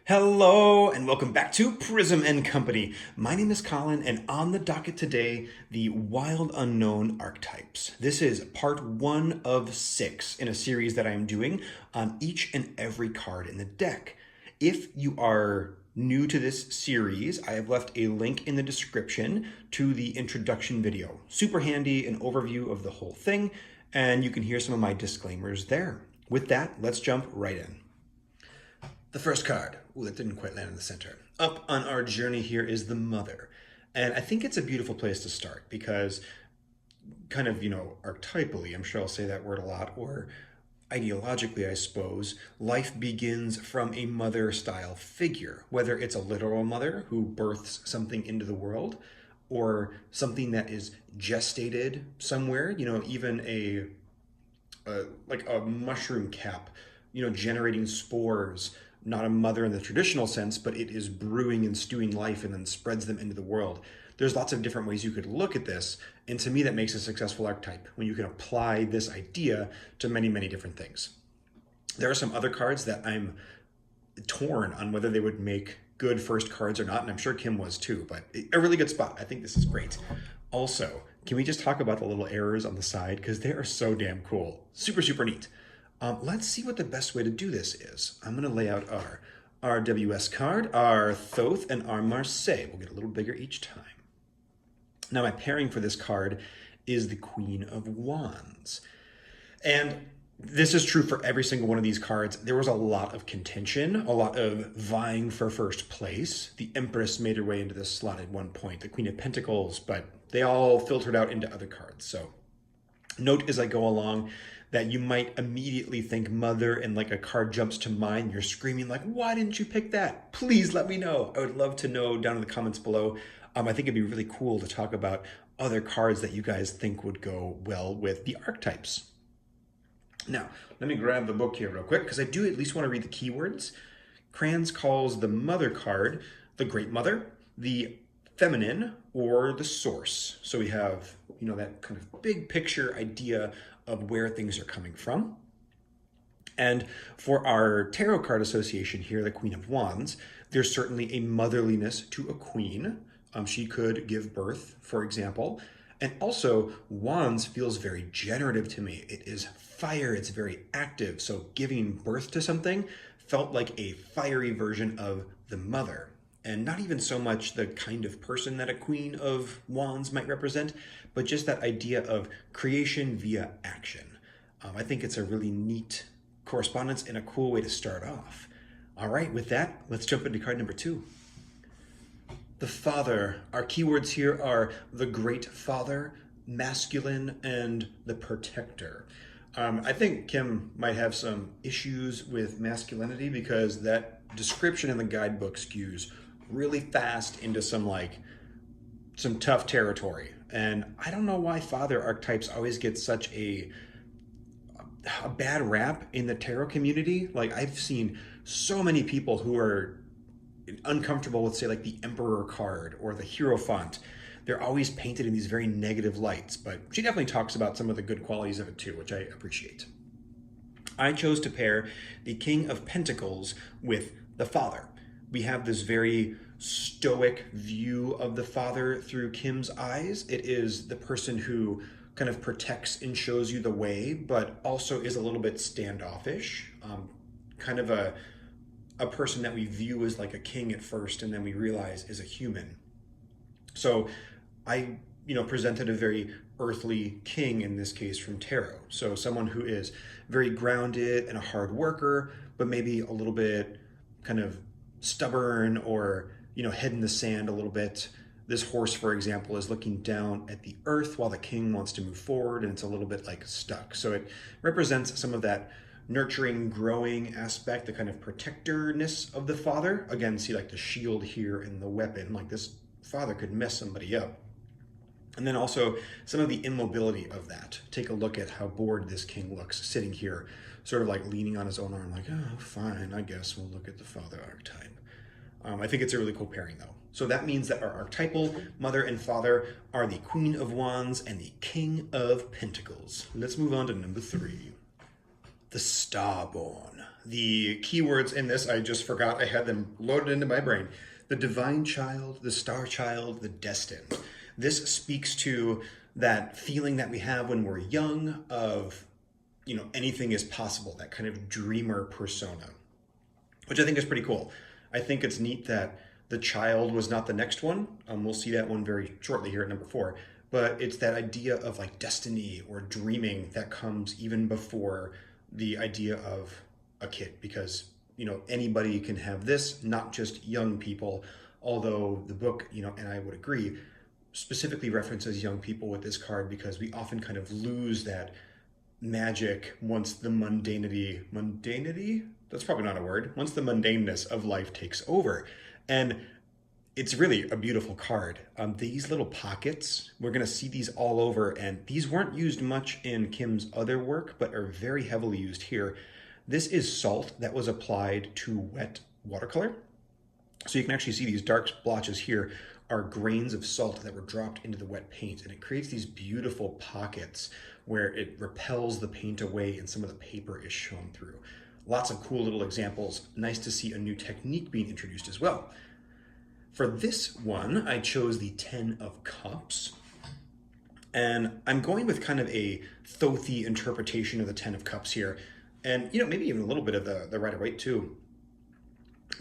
Hello and welcome back to Prism and Company. My name is Colin, and on the docket today, the Wild Unknown Archetypes. This is part 1 of 6 in a series that I am doing on each and every card in the deck. If you are new to this series, I have left a link in the description to the introduction video. Super handy, an overview of the whole thing, and you can hear some of my disclaimers there. With that, let's jump right in. The first card, ooh, that didn't quite land in the center. Up on our journey here is the Mother. And I think it's a beautiful place to start because kind of, archetypally, I'm sure I'll say that word a lot, or ideologically, I suppose, life begins from a mother-style figure, whether it's a literal mother who births something into the world, or something that is gestated somewhere, even like a mushroom cap, generating spores. Not a mother in the traditional sense, but it is brewing and stewing life and then spreads them into the world. There's lots of different ways you could look at this, and to me that makes a successful archetype, when you can apply this idea to many, many different things. There are some other cards that I'm torn on whether they would make good first cards or not, and I'm sure Kim was too, but a really good spot. I think this is great. Also, can we just talk about the little errors on the side, because they are so damn cool. Super, super neat. Let's see what the best way to do this is. I'm going to lay out our RWS card, our Thoth, and our Marseille. We'll get a little bigger each time. Now, my pairing for this card is the Queen of Wands. And this is true for every single one of these cards. There was a lot of contention, a lot of vying for first place. The Empress made her way into this slot at one point, the Queen of Pentacles, but they all filtered out into other cards. So note as I go along that you might immediately think Mother and like a card jumps to mind. You're screaming like, why didn't you pick that? Please let me know. I would love to know down in the comments below. I think it'd be really cool to talk about other cards that you guys think would go well with the archetypes. Now, let me grab the book here real quick because I do at least want to read the keywords. Crane calls the Mother card the Great Mother, the Feminine, or the Source. So we have, that kind of big picture idea of where things are coming from. And for our tarot card association here, the Queen of Wands, there's certainly a motherliness to a queen. She could give birth, for example. And also, Wands feels very generative to me. It is fire, it's very active. So giving birth to something felt like a fiery version of the mother. And not even so much the kind of person that a Queen of Wands might represent, but just that idea of creation via action. I think it's a really neat correspondence and a cool way to start off. All right, with that, let's jump into card number 2. The Father. Our keywords here are the Great Father, masculine, and the Protector. I think Kim might have some issues with masculinity because that description in the guidebook skews really fast into some tough territory. And I don't know why father archetypes always get such a bad rap in the tarot community. Like, I've seen so many people who are uncomfortable with, say, like the Emperor card or the Hierophant. They're always painted in these very negative lights, but she definitely talks about some of the good qualities of it too, which I appreciate. I chose to pair the King of Pentacles with the Father. We have this very stoic view of the Father through Kim's eyes. It is the person who kind of protects and shows you the way, but also is a little bit standoffish, kind of a person that we view as like a king at first, and then we realize is a human. So I, presented a very earthly king in this case from tarot. So someone who is very grounded and a hard worker, but maybe a little bit kind of stubborn or, head in the sand a little bit. This horse, for example, is looking down at the earth while the king wants to move forward, and it's a little bit like stuck. So it represents some of that nurturing, growing aspect, the kind of protectorness of the Father. Again, see like the shield here and the weapon, like this father could mess somebody up. And then also some of the immobility of that. Take a look at how bored this king looks, sitting here, sort of like leaning on his own arm, like, oh, fine, I guess we'll look at the Father archetype. I think it's a really cool pairing though. So that means that our archetypal Mother and Father are the Queen of Wands and the King of Pentacles. Let's move on to number 3. The Starborn. The keywords in this, I just forgot I had them loaded into my brain. The divine child, the star child, the destined. This speaks to that feeling that we have when we're young of, anything is possible, that kind of dreamer persona, which I think is pretty cool. I think it's neat that the child was not the next one. We'll see that one very shortly here at number 4. But it's that idea of like destiny or dreaming that comes even before the idea of a kid, because anybody can have this, not just young people. Although the book, and I would agree, specifically references young people with this card because we often kind of lose that magic once the mundanity, that's probably not a word, once the mundaneness of life takes over. And it's really a beautiful card. These little pockets, we're going to see these all over, and these weren't used much in Kim's other work, but are very heavily used here. This is salt that was applied to wet watercolor. So you can actually see these dark blotches here are grains of salt that were dropped into the wet paint, and it creates these beautiful pockets where it repels the paint away and some of the paper is shown through. Lots of cool little examples. Nice to see a new technique being introduced as well. For this one, I chose the 10 of Cups. And I'm going with kind of a Thothi interpretation of the 10 of Cups here. And, maybe even a little bit of the Rider-Waite too.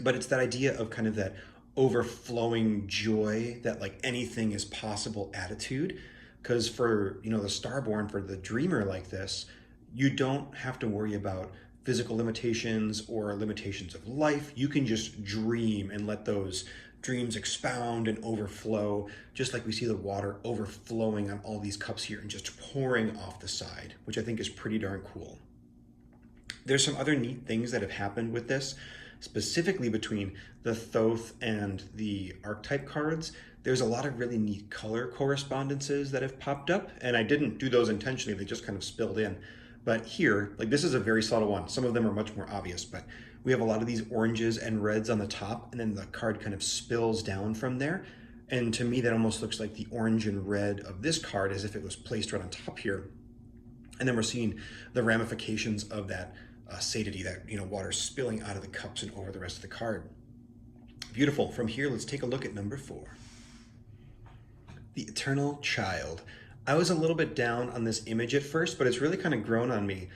But it's that idea of kind of that overflowing joy, that like anything is possible attitude. Because for, the Starborn, for the dreamer like this, you don't have to worry about physical limitations or limitations of life. You can just dream and let those dreams expound and overflow, just like we see the water overflowing on all these cups here and just pouring off the side, which I think is pretty darn cool. There's some other neat things that have happened with this, specifically between the Thoth and the archetype cards. There's a lot of really neat color correspondences that have popped up, and I didn't do those intentionally, they just kind of spilled in. But here, like this is a very subtle one. Some of them are much more obvious, but we have a lot of these oranges and reds on the top, and then the card kind of spills down from there. And to me, that almost looks like the orange and red of this card as if it was placed right on top here. And then we're seeing the ramifications of that saidity, that water spilling out of the cups and over the rest of the card. Beautiful. From here, let's take a look at number 4. The Eternal Child. I was a little bit down on this image at first, but it's really kind of grown on me.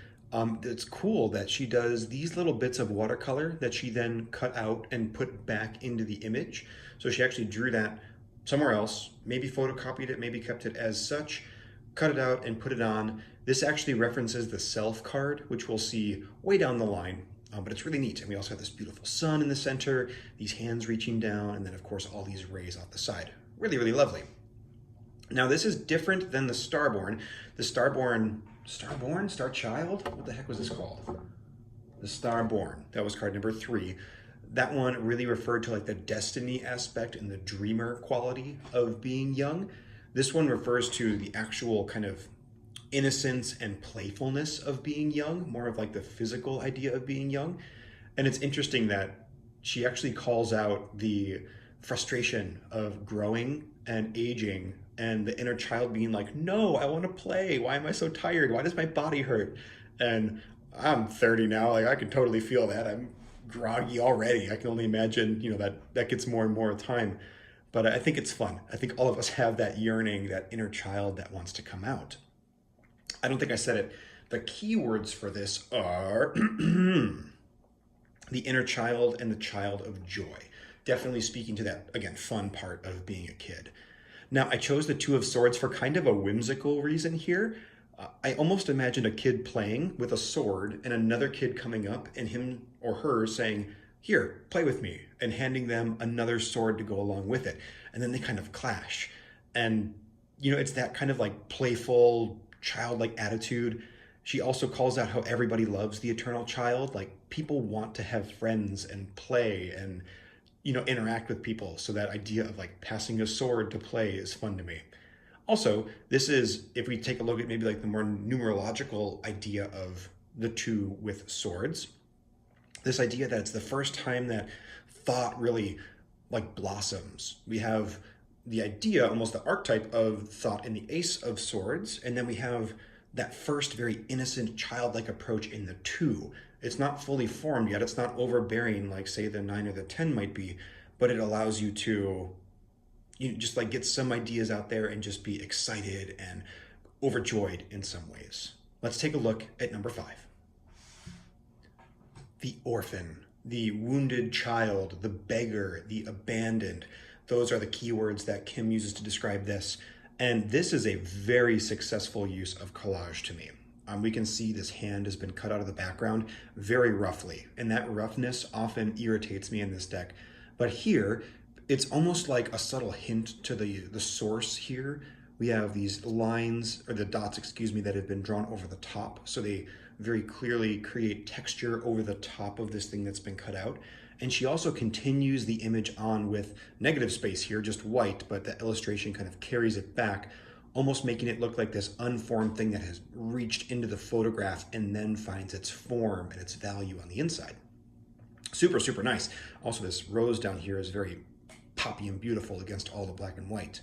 It's cool that she does these little bits of watercolor that she then cut out and put back into the image. So she actually drew that somewhere else, maybe photocopied it, maybe kept it as such, cut it out and put it on. This actually references the Self card, which we'll see way down the line, but it's really neat. And we also have this beautiful sun in the center, these hands reaching down, and then of course all these rays off the side. Really, really lovely. Now this is different than the Starborn. The Starborn, Star Child? What the heck was this called? The Starborn. That was card number 3. That one really referred to like the destiny aspect and the dreamer quality of being young. This one refers to the actual kind of innocence and playfulness of being young, more of like the physical idea of being young. And it's interesting that she actually calls out the frustration of growing and aging and the inner child being like, no, I want to play. Why am I so tired? Why does my body hurt? And I'm 30 now. Like I can totally feel that. I'm groggy already. I can only imagine, that gets more and more time. But I think it's fun. I think all of us have that yearning, that inner child that wants to come out. I don't think I said it. The keywords for this are the inner child and the child of joy. Definitely speaking to that, again, fun part of being a kid. Now, I chose the 2 of Swords for kind of a whimsical reason here. I almost imagined a kid playing with a sword and another kid coming up and him or her saying, here, play with me, and handing them another sword to go along with it. And then they kind of clash. And, it's that kind of like playful, childlike attitude. She also calls out how everybody loves the eternal child. Like people want to have friends and play and, interact with people. So that idea of like passing a sword to play is fun to me. Also, this is, if we take a look at maybe like the more numerological idea of the 2 with swords, this idea that it's the first time that thought really like blossoms. We have the idea, almost the archetype of thought in the Ace of Swords, and then we have that first very innocent childlike approach in the 2. It's not fully formed yet. It's not overbearing like, say, the 9 or the 10 might be, but it allows you to just like get some ideas out there and just be excited and overjoyed in some ways. Let's take a look at number 5. The orphan, the wounded child, the beggar, the abandoned. Those are the keywords that Kim uses to describe this. And this is a very successful use of collage to me. We can see this hand has been cut out of the background very roughly, and that roughness often irritates me in this deck. But here, it's almost like a subtle hint to the source here. We have these lines, or the dots, excuse me, that have been drawn over the top, so they very clearly create texture over the top of this thing that's been cut out. And she also continues the image on with negative space here, just white, but the illustration kind of carries it back, almost making it look like this unformed thing that has reached into the photograph and then finds its form and its value on the inside. Super, super nice. Also, this rose down here is very poppy and beautiful against all the black and white.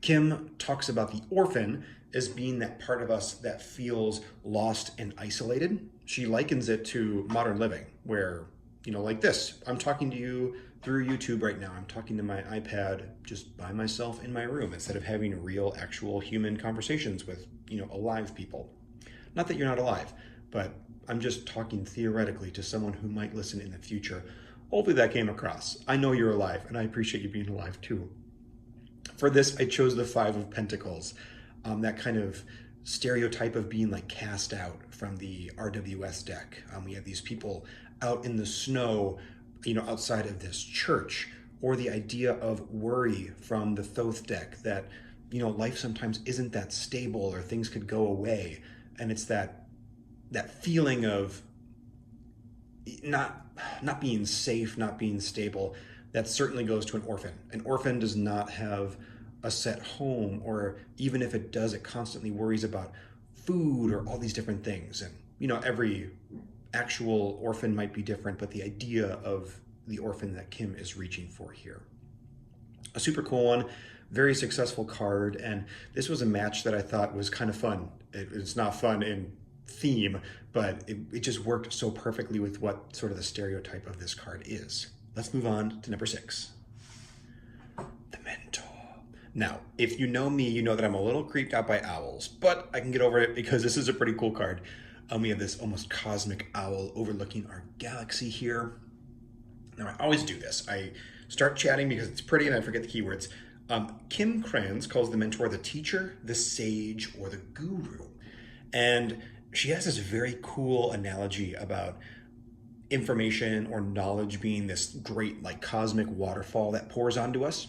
Kim talks about the orphan as being that part of us that feels lost and isolated. She likens it to modern living, where, like this. I'm talking to you through YouTube right now. I'm talking to my iPad just by myself in my room instead of having real, actual human conversations with, alive people. Not that you're not alive, but I'm just talking theoretically to someone who might listen in the future. Hopefully that came across. I know you're alive, and I appreciate you being alive too. For this, I chose the 5 of Pentacles, that kind of stereotype of being like cast out from the RWS deck. We have these people out in the snow, outside of this church, or the idea of worry from the Thoth deck that, life sometimes isn't that stable or things could go away. And it's that feeling of not being safe, not being stable, that certainly goes to an orphan. An orphan does not have a set home, or even if it does, it constantly worries about food or all these different things. And, every actual orphan might be different, but the idea of the orphan that Kim is reaching for here. A super cool one, very successful card, and this was a match that I thought was kind of fun. It's not fun in theme, but it just worked so perfectly with what sort of the stereotype of this card is. Let's move on to number 6. The Mentor. Now, if you know me, you know that I'm a little creeped out by owls, but I can get over it because this is a pretty cool card. We have this almost cosmic owl overlooking our galaxy here. Now, I always do this. I start chatting because it's pretty and I forget the keywords. Kim Crone calls the Mentor the teacher, the sage, or the guru. And she has this very cool analogy about information or knowledge being this great like cosmic waterfall that pours onto us.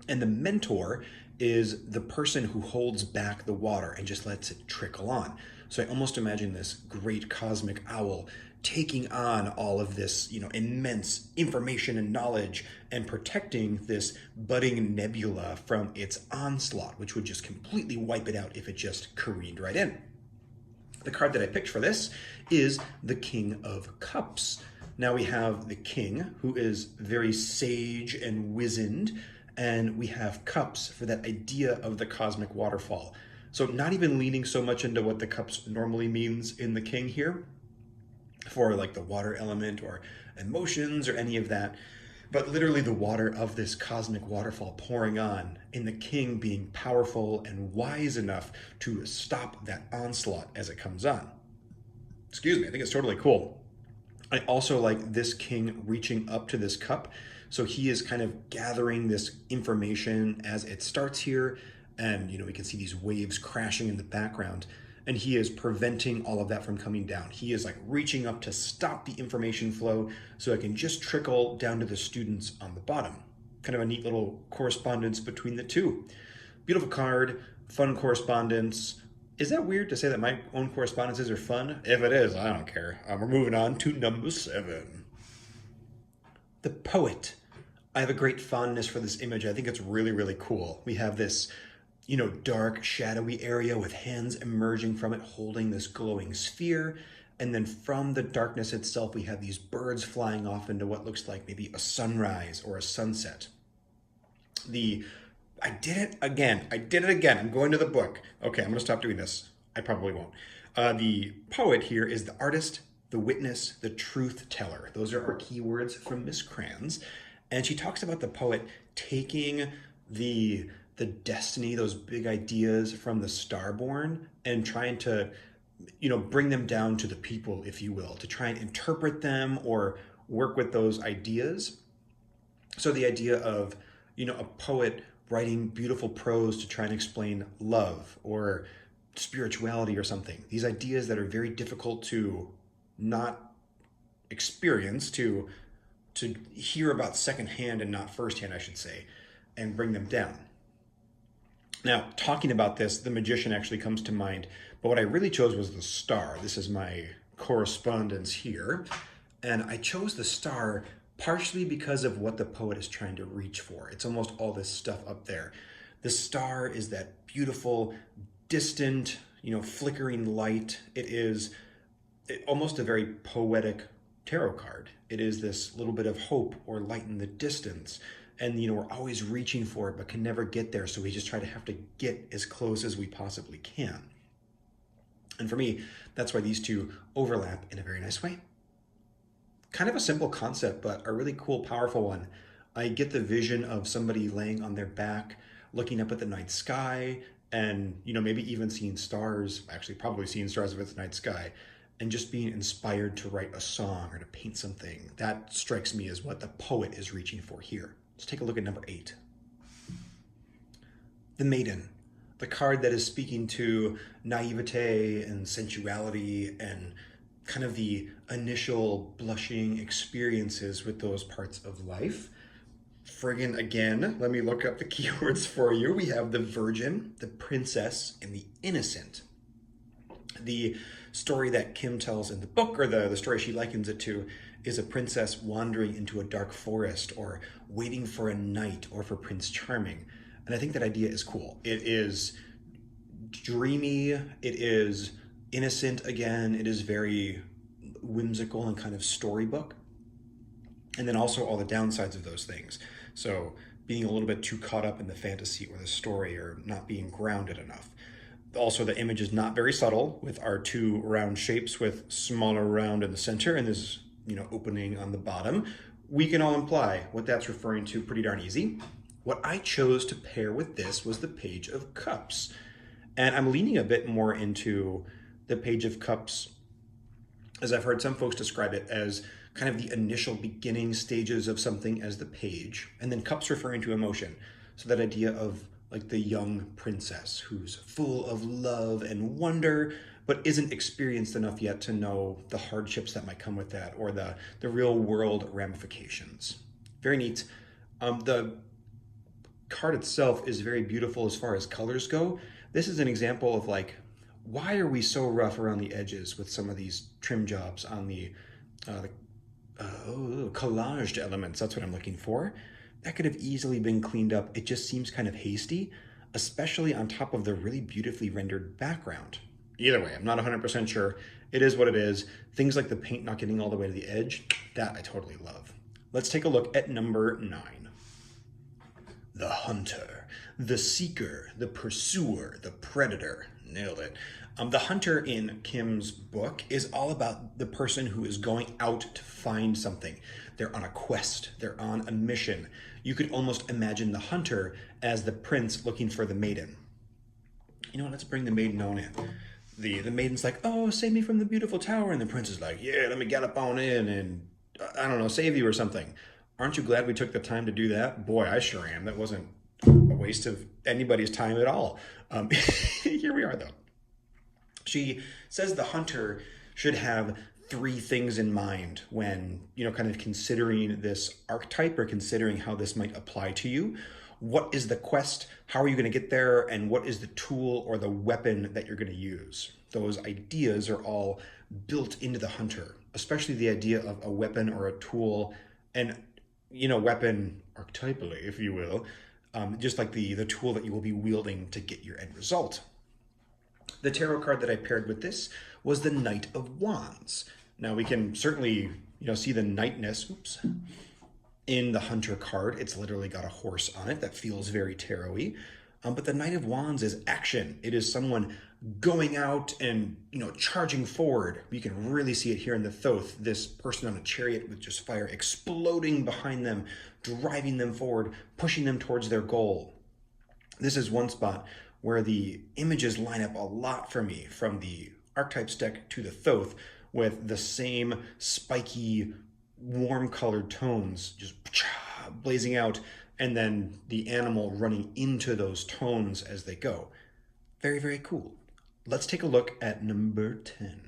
And the mentor is the person who holds back the water and just lets it trickle on. So I almost imagine this great cosmic owl taking on all of this, immense information and knowledge and protecting this budding nebula from its onslaught, which would just completely wipe it out if it just careened right in. The card that I picked for this is the King of Cups. Now we have the King, who is very sage and wizened, and we have cups for that idea of the cosmic waterfall. So not even leaning so much into what the cups normally means in the King here, for like the water element or emotions or any of that, but literally the water of this cosmic waterfall pouring on, and the King being powerful and wise enough to stop that onslaught as it comes on. Excuse me, I think it's totally cool. I also like this King reaching up to this cup. So he is kind of gathering this information as it starts here. And, we can see these waves crashing in the background. And he is preventing all of that from coming down. He is like reaching up to stop the information flow so it can just trickle down to the students on the bottom. Kind of a neat little correspondence between the two. Beautiful card, fun correspondence. Is that weird to say that my own correspondences are fun? If it is, I don't care. We're moving on to number 7. The Poet. I have a great fondness for this image. I think it's really, really cool. We have this, dark, shadowy area with hands emerging from it, holding this glowing sphere. And then from the darkness itself, we have these birds flying off into what looks like maybe a sunrise or a sunset. I did it again. I'm going to the book. Okay, I'm going to stop doing this. I probably won't. The poet here is the artist, the witness, the truth teller. Those are our keywords from Miss Cran's. And she talks about the poet taking the destiny, those big ideas from the Starborn, and trying to, bring them down to the people, if you will, to try and interpret them or work with those ideas. So the idea of, a poet writing beautiful prose to try and explain love or spirituality or something. These ideas that are very difficult to not experience, to hear about secondhand and not firsthand, I should say, and bring them down. Now, talking about this, the magician actually comes to mind, but what I really chose was the star. This is my correspondence here, and I chose the star partially because of what the poet is trying to reach for. It's almost all this stuff up there. The star is that beautiful, distant, flickering light. It is almost a very poetic tarot card. It is this little bit of hope or light in the distance. And, we're always reaching for it, but can never get there. So we just have to get as close as we possibly can. And for me, that's why these two overlap in a very nice way. Kind of a simple concept, but a really cool, powerful one. I get the vision of somebody laying on their back, looking up at the night sky, and, maybe even seeing stars, actually probably seeing stars if it's the night sky, and just being inspired to write a song or to paint something. That strikes me as what the poet is reaching for here. Let's take a look at number 8. The Maiden, the card that is speaking to naivete and sensuality and kind of the initial blushing experiences with those parts of life. Friggin' again, let me look up the keywords for you. We have the virgin, the princess, and the innocent. The story that Kim tells in the book, or the story she likens it to, is a princess wandering into a dark forest or waiting for a knight or for Prince Charming. And I think that idea is cool. It is dreamy, it is innocent again, it is very whimsical and kind of storybook. And then also all the downsides of those things. So being a little bit too caught up in the fantasy or the story or not being grounded enough. Also, the image is not very subtle with our two round shapes with smaller round in the center and this, opening on the bottom. We can all imply what that's referring to pretty darn easy. What I chose to pair with this was the Page of Cups. And I'm leaning a bit more into the Page of Cups, as I've heard some folks describe it as kind of the initial beginning stages of something as the page, and then cups referring to emotion. So that idea of like the young princess who's full of love and wonder, but isn't experienced enough yet to know the hardships that might come with that or the real world ramifications. Very neat. The card itself is very beautiful as far as colors go. This is an example of like, why are we so rough around the edges with some of these trim jobs on the collaged elements? That's what I'm looking for. That could have easily been cleaned up. It just seems kind of hasty, especially on top of the really beautifully rendered background. Either way, I'm not 100% sure. It is what it is. Things like the paint not getting all the way to the edge, that I totally love. Let's take a look at number 9. The hunter, the seeker, the pursuer, the predator. Nailed it. The hunter in Kim's book is all about the person who is going out to find something. They're on a quest. They're on a mission. You could almost imagine the hunter as the prince looking for the maiden. You know what? Let's bring the maiden on in. The maiden's like, oh, save me from the beautiful tower. And the prince is like, yeah, let me gallop on in and, I don't know, save you or something. Aren't you glad we took the time to do that? Boy, I sure am. That wasn't a waste of anybody's time at all. Here we are, though. She says the hunter should have 3 things in mind when, kind of considering this archetype or considering how this might apply to you. What is the quest? How are you going to get there? And what is the tool or the weapon that you're going to use? Those ideas are all built into the hunter, especially the idea of a weapon or a tool and, weapon archetypally, if you will, just like the tool that you will be wielding to get your end result. The tarot card that I paired with this was the Knight of Wands. Now we can certainly, see the knightness, in the hunter card. It's literally got a horse on it that feels very tarot-y. But the Knight of Wands is action. It is someone going out and, charging forward. You can really see it here in the Thoth, this person on a chariot with just fire exploding behind them, driving them forward, pushing them towards their goal. This is one spot where the images line up a lot for me, from the Archetypes deck to the Thoth, with the same spiky, warm colored tones just blazing out, and then the animal running into those tones as they go. Very, very cool. Let's take a look at number 10.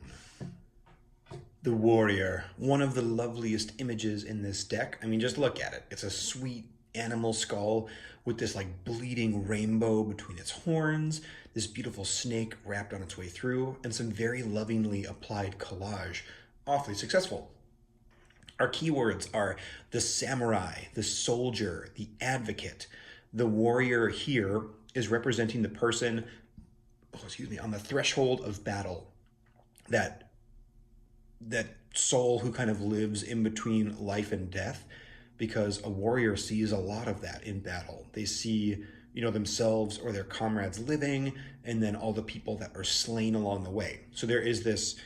The Warrior, one of the loveliest images in this deck. I mean, just look at it. It's a sweet animal skull with this like bleeding rainbow between its horns, this beautiful snake wrapped on its way through, and some very lovingly applied collage. Awfully successful. Our keywords are the samurai, the soldier, the advocate. The warrior here is representing the person, on the threshold of battle. That soul who kind of lives in between life and death, because a warrior sees a lot of that in battle. They see, themselves or their comrades living, and then all the people that are slain along the way. So there is this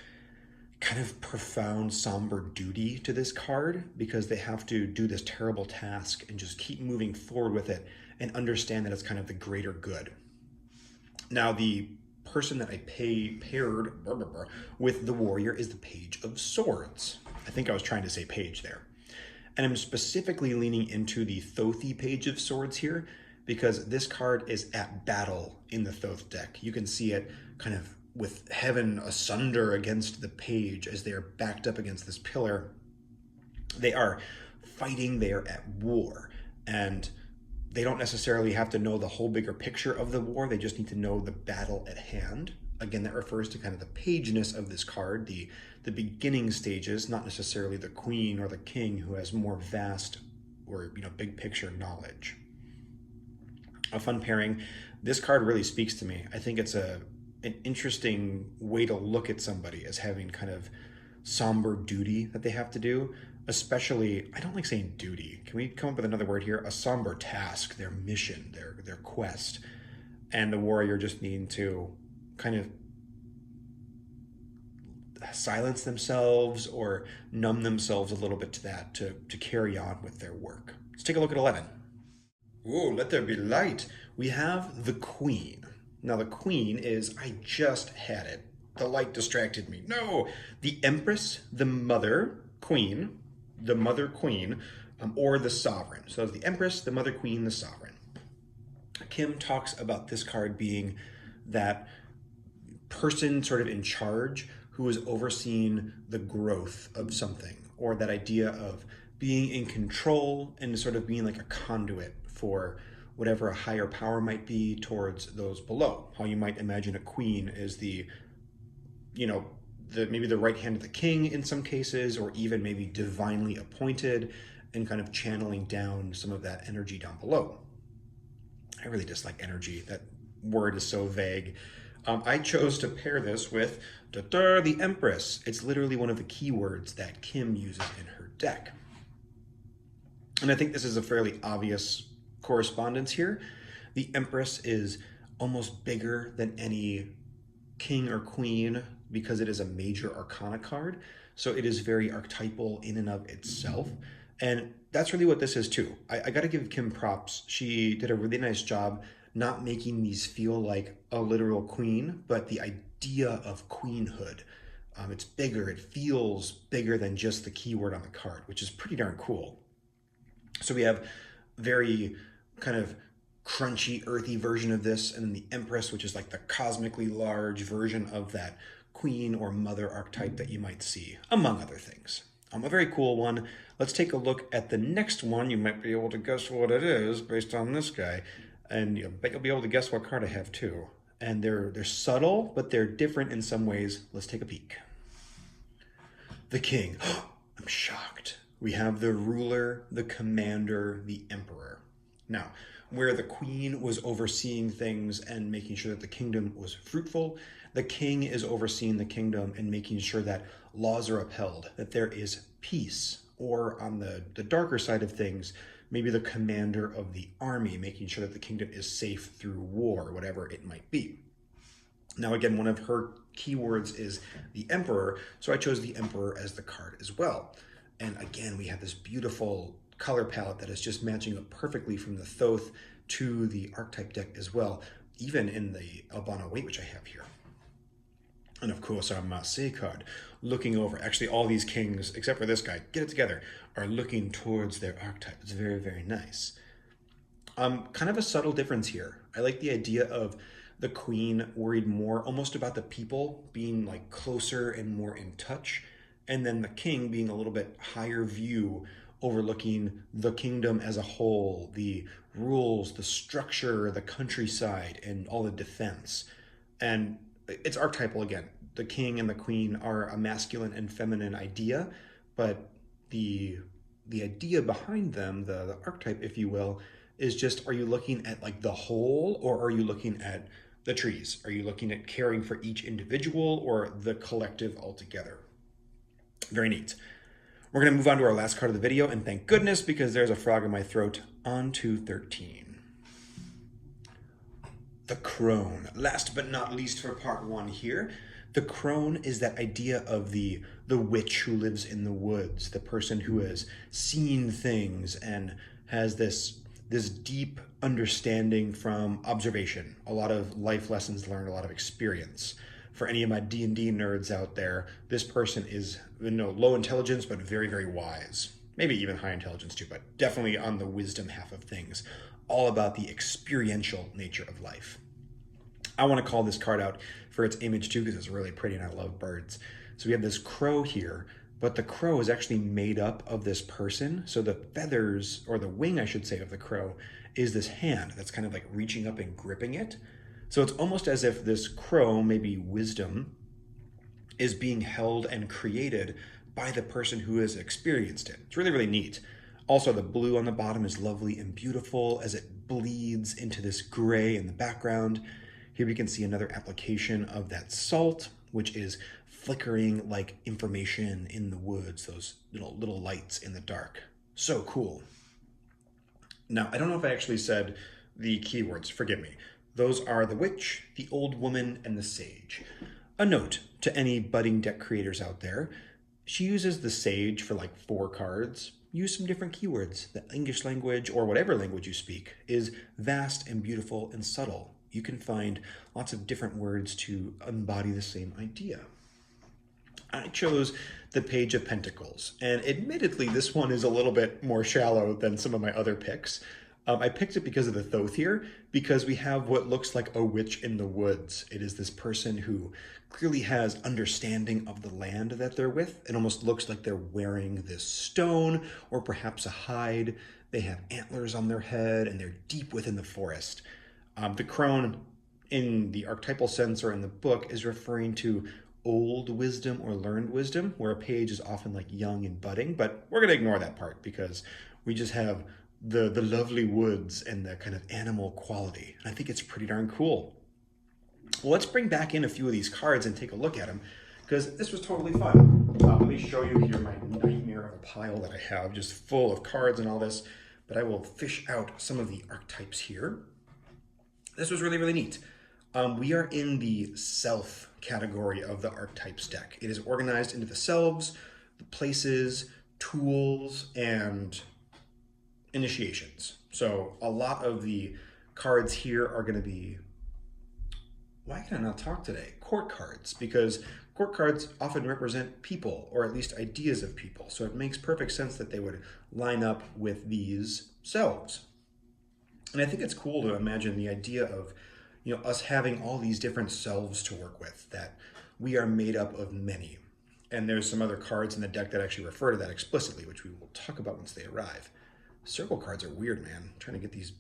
kind of profound, somber duty to this card, because they have to do this terrible task and just keep moving forward with it and understand that it's kind of the greater good. Now, the person that I paired with the warrior is the Page of Swords. I think I was trying to say page there. And I'm specifically leaning into the Thothi Page of Swords here, because this card is at battle in the Thoth deck. You can see it kind of with heaven asunder against the page as they are backed up against this pillar. They are fighting, they are at war, and they don't necessarily have to know the whole bigger picture of the war. They just need to know the battle at hand. Again, that refers to kind of the pageness of this card, the beginning stages, not necessarily the queen or the king who has more vast or big picture knowledge. A fun pairing. This card really speaks to me. I think it's an interesting way to look at somebody as having kind of somber duty that they have to do. Especially, I don't like saying duty. Can we come up with another word here? A somber task, their mission, their quest. And the warrior just needing to kind of silence themselves or numb themselves a little bit to that, to carry on with their work. Let's take a look at 11. Ooh, let there be light. We have the Queen. Now the Queen is, I just had it. The light distracted me. No, the Empress, the Mother Queen, or the Sovereign. So the Empress, the Mother Queen, the Sovereign. Kim talks about this card being that person sort of in charge who is overseeing the growth of something, or that idea of being in control and sort of being like a conduit for whatever a higher power might be towards those below. How you might imagine a queen is maybe the right hand of the king in some cases, or even maybe divinely appointed and kind of channeling down some of that energy down below. I really dislike energy. That word is so vague. I chose to pair this with the Empress. It's literally one of the keywords that Kim uses in her deck. And I think this is a fairly obvious correspondence here. The Empress is almost bigger than any king or queen because it is a major arcana card. So it is very archetypal in and of itself. And that's really what this is too. I got to give Kim props. She did a really nice job not making these feel like a literal queen, but the idea of queenhood. It's bigger. It feels bigger than just the keyword on the card, which is pretty darn cool. So we have very kind of crunchy, earthy version of this, and then the Empress, which is like the cosmically large version of that queen or mother archetype that you might see, among other things. A very cool one. Let's take a look at the next one. You might be able to guess what it is based on this guy, and I bet you'll be able to guess what card I have too. And they're subtle, but they're different in some ways. Let's take a peek. The King. I'm shocked. We have the ruler, the commander, the emperor. Now, where the queen was overseeing things and making sure that the kingdom was fruitful, the king is overseeing the kingdom and making sure that laws are upheld, that there is peace, or on the darker side of things, maybe the commander of the army, making sure that the kingdom is safe through war, whatever it might be. Now, again, one of her keywords is the Emperor, so I chose the Emperor as the card as well. And again, we have this beautiful color palette that is just matching up perfectly from the Thoth to the archetype deck as well, even in the Albana Weight, which I have here. And of course, our Marseille card, looking over. Actually, all these kings, except for this guy, get it together, are looking towards their archetype. It's very, very nice. Kind of a subtle difference here. I like the idea of the queen worried more almost about the people being like closer and more in touch, and then the king being a little bit higher view, overlooking the kingdom as a whole, the rules, the structure, the countryside, and all the defense. And it's archetypal again. The king and the queen are a masculine and feminine idea, but the idea behind them, the archetype, if you will, is just, are you looking at like the whole, or are you looking at the trees? Are you looking at caring for each individual or the collective altogether? Very neat. We're going to move on to our last card of the video, and thank goodness, because there's a frog in my throat. On to 13. The Crone. Last but not least for part 1 here. The Crone is that idea of the witch who lives in the woods, the person who has seen things and has this deep understanding from observation, a lot of life lessons learned, a lot of experience. For any of my D&D nerds out there, this person is, low intelligence, but very, very wise. Maybe even high intelligence too, but definitely on the wisdom half of things. All about the experiential nature of life. I want to call this card out for its image too, because it's really pretty and I love birds. So we have this crow here, but the crow is actually made up of this person. So the feathers, or the wing, I should say, of the crow is this hand that's kind of like reaching up and gripping it. So it's almost as if this crow, maybe wisdom, is being held and created by the person who has experienced it. It's really, really neat. Also, the blue on the bottom is lovely and beautiful as it bleeds into this gray in the background. Here we can see another application of that salt, which is flickering like information in the woods, those little lights in the dark. So cool. Now, I don't know if I actually said the keywords, forgive me. Those are the witch, the old woman, and the sage. A note to any budding deck creators out there, she uses the sage for like 4 cards. Use some different keywords. The English language, or whatever language you speak, is vast and beautiful and subtle. You can find lots of different words to embody the same idea. I chose the Page of Pentacles, and admittedly, this one is a little bit more shallow than some of my other picks. I picked it because of the Thoth here, because we have what looks like a witch in the woods. It is this person who clearly has understanding of the land that they're with. It almost looks like they're wearing this stone or perhaps a hide. They have antlers on their head and they're deep within the forest. The crone, in the archetypal sense or in the book, is referring to old wisdom or learned wisdom, where a page is often like young and budding, but we're going to ignore that part because we just have the lovely woods and the kind of animal quality. And I think it's pretty darn cool. Well, let's bring back in a few of these cards and take a look at them, because this was totally fun. Let me show you here my nightmare of a pile that I have, just full of cards and all this, but I will fish out some of the archetypes here. This was really, really neat. We are in the self category of the archetypes deck. It is organized into the selves, the places, tools, and initiations. So a lot of the cards here are going to be, why can I not talk today? Court cards, because court cards often represent people, or at least ideas of people. So it makes perfect sense that they would line up with these selves. And I think it's cool to imagine the idea of, us having all these different selves to work with, that we are made up of many. And there's some other cards in the deck that actually refer to that explicitly, which we will talk about once they arrive. Circle cards are weird, man. I'm trying to get these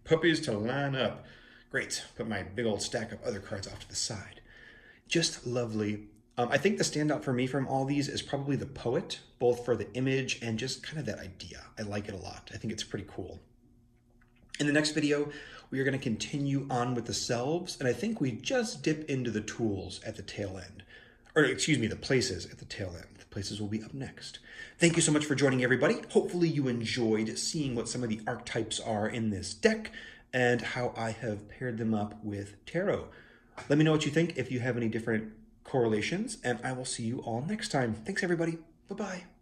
puppies to line up. Great, put my big old stack of other cards off to the side. Just lovely. I think the standout for me from all these is probably the poet, both for the image and just kind of that idea. I like it a lot. I think it's pretty cool. In the next video, we are going to continue on with the selves, and I think we just dip into the tools at the tail end. or excuse me, the places at the tail end. The places will be up next. Thank you so much for joining, everybody. Hopefully you enjoyed seeing what some of the archetypes are in this deck and how I have paired them up with tarot. Let me know what you think if you have any different correlations, and I will see you all next time. Thanks, everybody. Bye-bye.